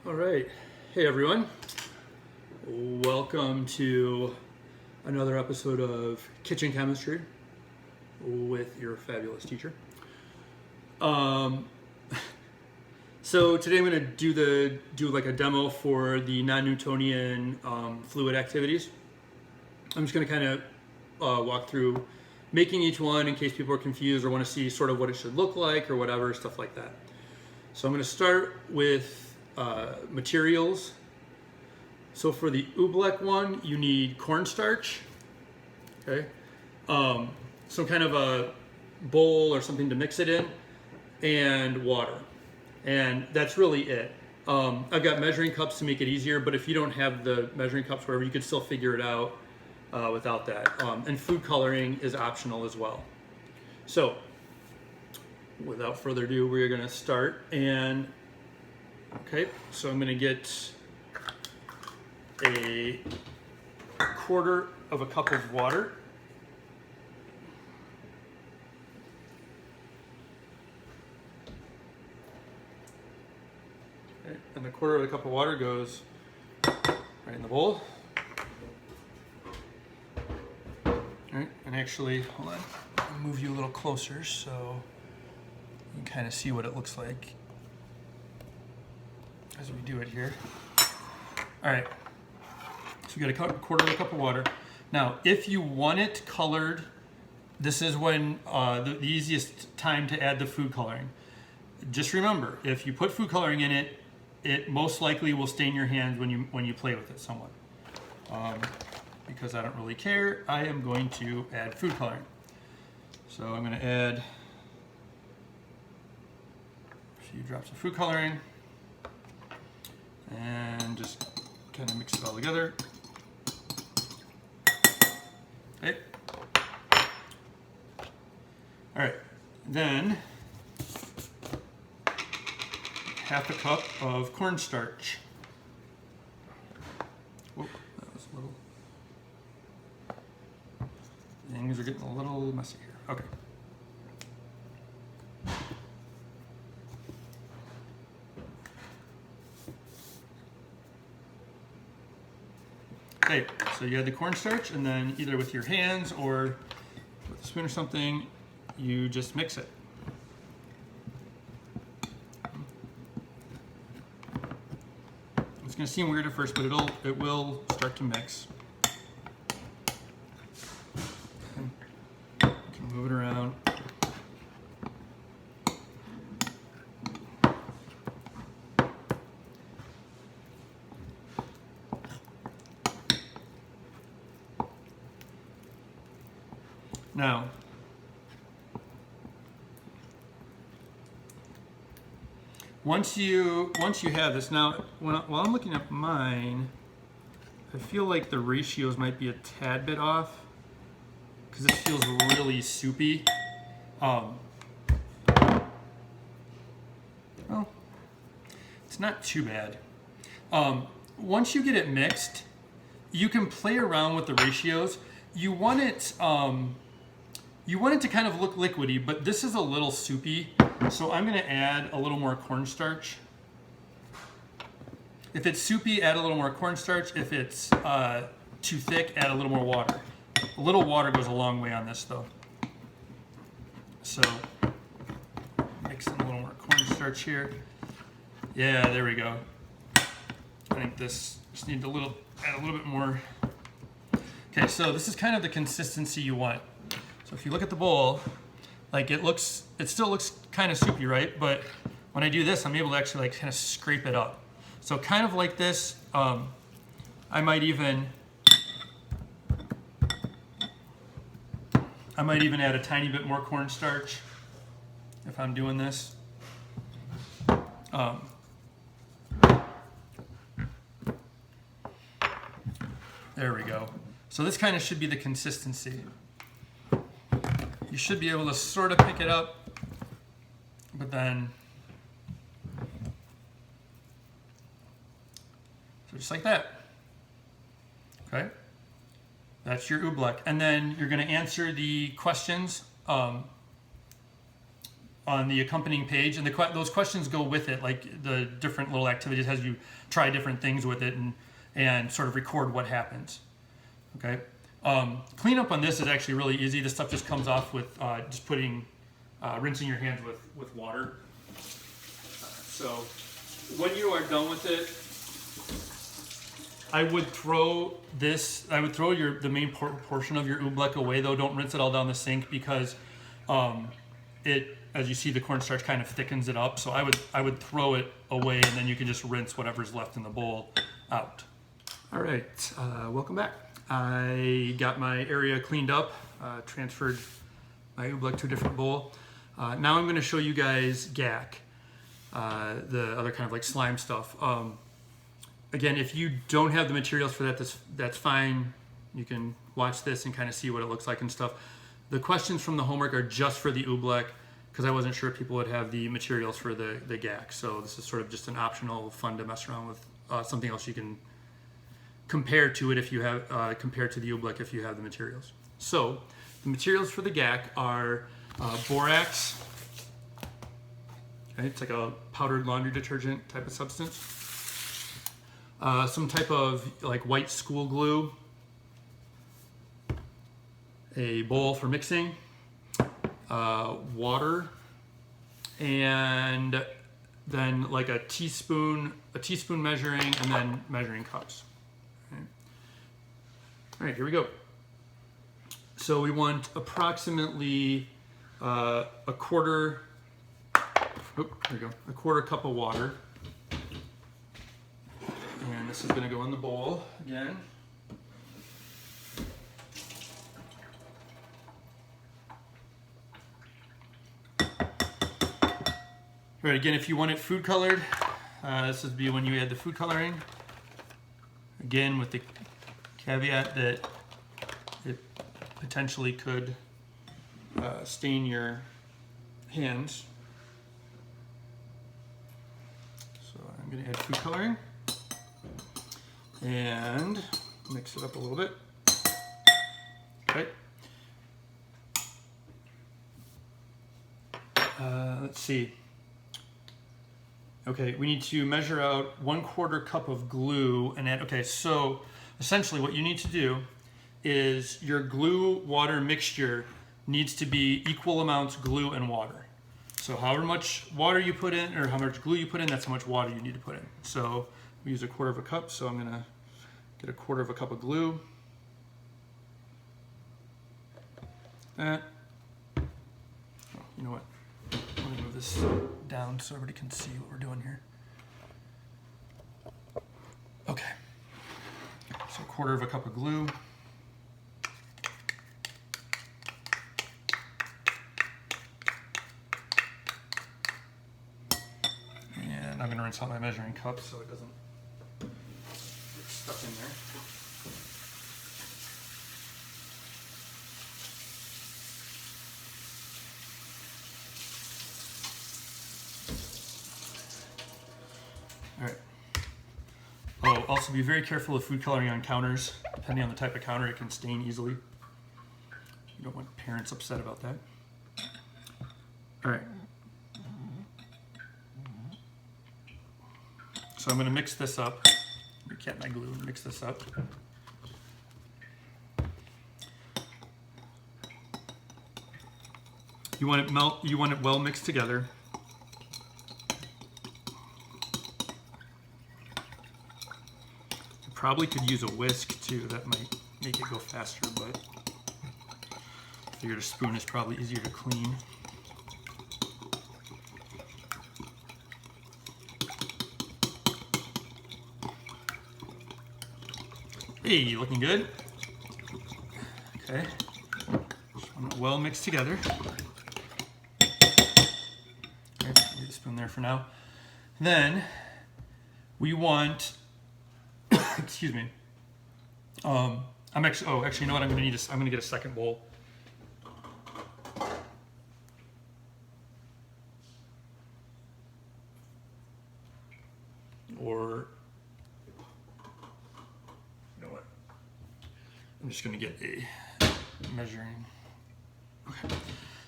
All right. Hey, everyone. Welcome to another episode of Kitchen Chemistry with your fabulous teacher. So today I'm going to do like a demo for the non-Newtonian fluid activities. I'm just going to kind of walk through making each one in case people are confused or want to see sort of what it should look like or whatever, stuff like that. So I'm going to start with materials. So for the oobleck one, you need cornstarch, okay? Some kind of a bowl or something to mix it in, and water. And that's really it. I've got measuring cups to make it easier, but if you don't have the measuring cups, whatever, you could still figure it out without that. And food coloring is optional as well. So without further ado, we're gonna start. And okay, so I'm gonna get a quarter of a cup of water. Okay, and the quarter of a cup of water goes right in the bowl. All right, and actually, hold on, I'll move you a little closer so you can kind of see what it looks like as we do it here. All right, so we got a quarter of a cup of water. Now, if you want it colored, this is when the easiest time to add the food coloring. Just remember, if you put food coloring in it, it most likely will stain your hands when you play with it somewhat. Because I don't really care, I am going to add food coloring. So I'm going to add a few drops of food coloring and just kind of mix it all together. Okay. All right, then half a cup of cornstarch. Whoop, that was a little, things are getting a little messy here. Okay. Okay, so you add the cornstarch, and then either with your hands or with a spoon or something, you just mix it. It's going to seem weird at first, but it will start to mix. And you can move it around. Now, once you have this, now while I'm looking at mine, I feel like the ratios might be a tad bit off because it feels really soupy. Well, it's not too bad. Once you get it mixed, you can play around with the ratios. You want it to kind of look liquidy, but this is a little soupy, so I'm going to add a little more cornstarch. If it's soupy, add a little more cornstarch. If it's too thick, add a little more water. A little water goes a long way on this, though. So mix in a little more cornstarch here. Yeah, there we go. I think this just needs add a little bit more. Okay, so this is kind of the consistency you want. So if you look at the bowl, like it still looks kind of soupy, right? But when I do this, I'm able to actually like kind of scrape it up. So kind of like this, I might even add a tiny bit more cornstarch if I'm doing this. There we go. So this kind of should be the consistency. You should be able to sort of pick it up, but then, so just like that. Okay, that's your oobleck. And then you're going to answer the questions on the accompanying page, and those questions go with it, like the different little activities as you try different things with it and sort of record what happens. Okay. Cleanup on this is actually really easy. This stuff just comes off with just rinsing your hands with water. So when you are done with it, I would throw the main portion of your oobleck away, though. Don't rinse it all down the sink, because as you see, the cornstarch kind of thickens it up. So I would throw it away, and then you can just rinse whatever's left in the bowl out. All right, welcome back. I got my area cleaned up, transferred my oobleck to a different bowl. Now I'm going to show you guys gack, the other kind of like slime stuff. Again, if you don't have the materials for that, that's fine. You can watch this and kind of see what it looks like and stuff. The questions from the homework are just for the oobleck, because I wasn't sure if people would have the materials for the gack. So this is sort of just an optional, fun to mess around with, something else you can compare to it if you have, compared to the oobleck if you have the materials. So the materials for the gack are borax. Okay, it's like a powdered laundry detergent type of substance. Some type of like white school glue, a bowl for mixing, water, and then like a teaspoon measuring, and then measuring cups. Okay. All right, here we go. So we want approximately a quarter cup of water. And this is going to go in the bowl again. All right, again, if you want it food colored, this would be when you add the food coloring. Again, with the caveat that it potentially could stain your hands. So I'm going to add food coloring and mix it up a little bit. Okay. Let's see. Okay, we need to measure out 1/4 cup of glue and add, okay, so essentially what you need to do is your glue water mixture needs to be equal amounts glue and water. So however much water you put in, or how much glue you put in, that's how much water you need to put in. So we use 1/4 cup, so I'm gonna get 1/4 cup of glue. That. Oh, you know what? Let me move this down so everybody can see what we're doing here. Okay. So 1/4 cup of glue. And I'm going to rinse out my measuring cup so it doesn't get stuck in there. All right. Oh, also be very careful of food coloring on counters. Depending on the type of counter, it can stain easily. You don't want parents upset about that. All right. So I'm going to mix this up. Get my glue and mix this up. You want it well mixed together. You probably could use a whisk too. That might make it go faster, but I figured a spoon is probably easier to clean. Hey, looking good. Okay, just want it well mixed together. Okay, leave the spoon there for now. Then we want, excuse me. Actually, you know what? I'm going to need. I'm going to get a second bowl. Or. I'm just going to get a measuring. Okay.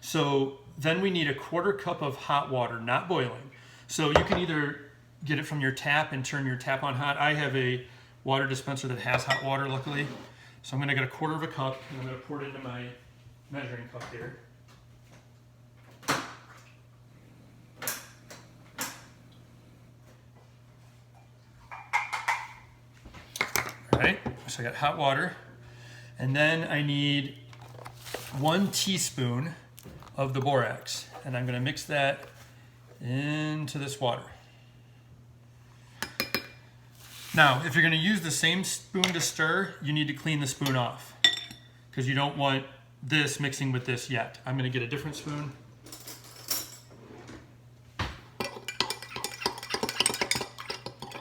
So then we need a 1/4 cup of hot water, not boiling. So you can either get it from your tap and turn your tap on hot. I have a water dispenser that has hot water, luckily. So I'm going to get a 1/4 cup, and I'm going to pour it into my measuring cup here. All right, so I got hot water. And then I need 1 teaspoon of the borax. And I'm going to mix that into this water. Now, if you're going to use the same spoon to stir, you need to clean the spoon off, because you don't want this mixing with this yet. I'm going to get a different spoon.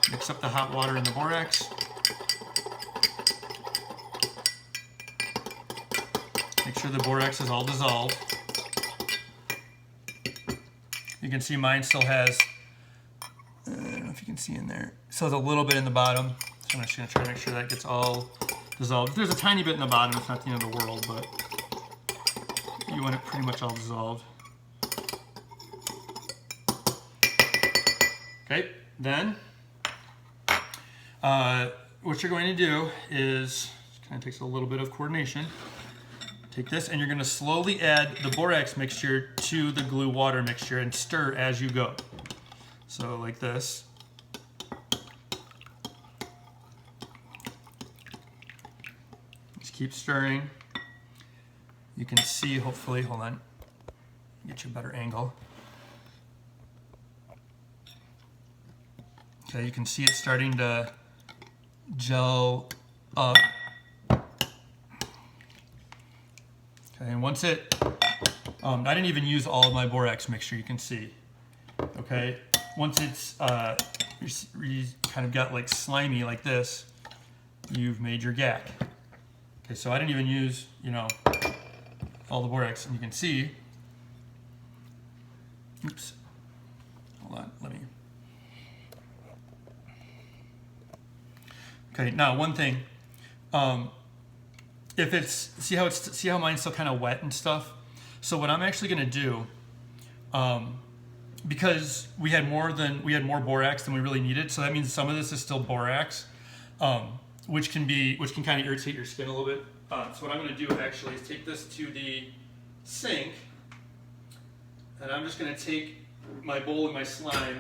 Mix up the hot water and the borax. Make sure the borax is all dissolved. You can see mine still has, I don't know if you can see in there, still has a little bit in the bottom. So I'm just going to try to make sure that gets all dissolved. If there's a tiny bit in the bottom, it's not the end of the world, but you want it pretty much all dissolved. Okay, then what you're going to do is, it kind of takes a little bit of coordination. Take this and you're going to slowly add the borax mixture to the glue water mixture and stir as you go. So like this. Just keep stirring. You can see, hopefully, hold on, get you a better angle. Okay, you can see it starting to gel up. Okay, and once it, I didn't even use all of my borax mixture, you can see. Okay, once it's kind of got like slimy like this, you've made your gack. Okay, so I didn't even use, you know, all the borax, and you can see, oops, hold on, let me. Okay, now one thing, if it's, see how mine's still kind of wet and stuff? So what I'm actually gonna do, because we had more borax than we really needed, so that means some of this is still borax, which can kind of irritate your skin a little bit. So what I'm gonna do actually is take this to the sink, and I'm just gonna take my bowl and my slime,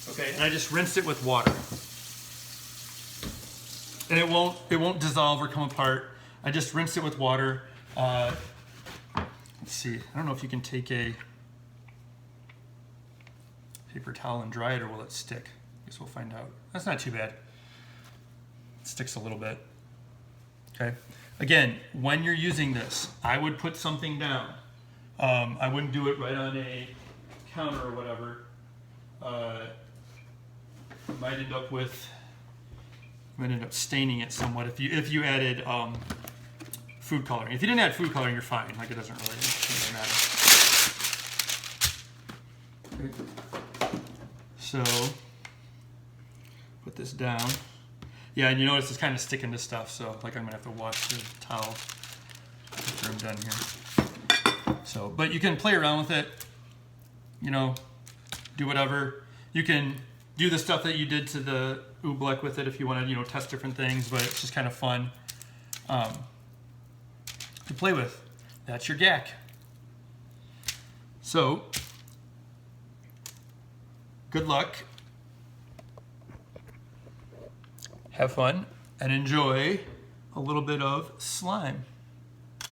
okay, and I just rinsed it with water. And it won't dissolve or come apart. I just rinsed it with water. Let's see, I don't know if you can take a paper towel and dry it, or will it stick? I guess we'll find out. That's not too bad. It sticks a little bit. Okay. Again, when you're using this, I would put something down. I wouldn't do it right on a counter or whatever. You might end up staining it somewhat if you added food coloring. If you didn't add food coloring, you're fine. Like, it doesn't really matter. Okay. So put this down. Yeah, and you notice it's kind of sticking to stuff, so like I'm gonna have to wash the towel after I'm done here. So, but you can play around with it, you know, do whatever. You can do the stuff that you did to the oobleck with it if you want to, you know, test different things, but it's just kind of fun to play with. That's your gack. So, good luck. Have fun and enjoy a little bit of slime.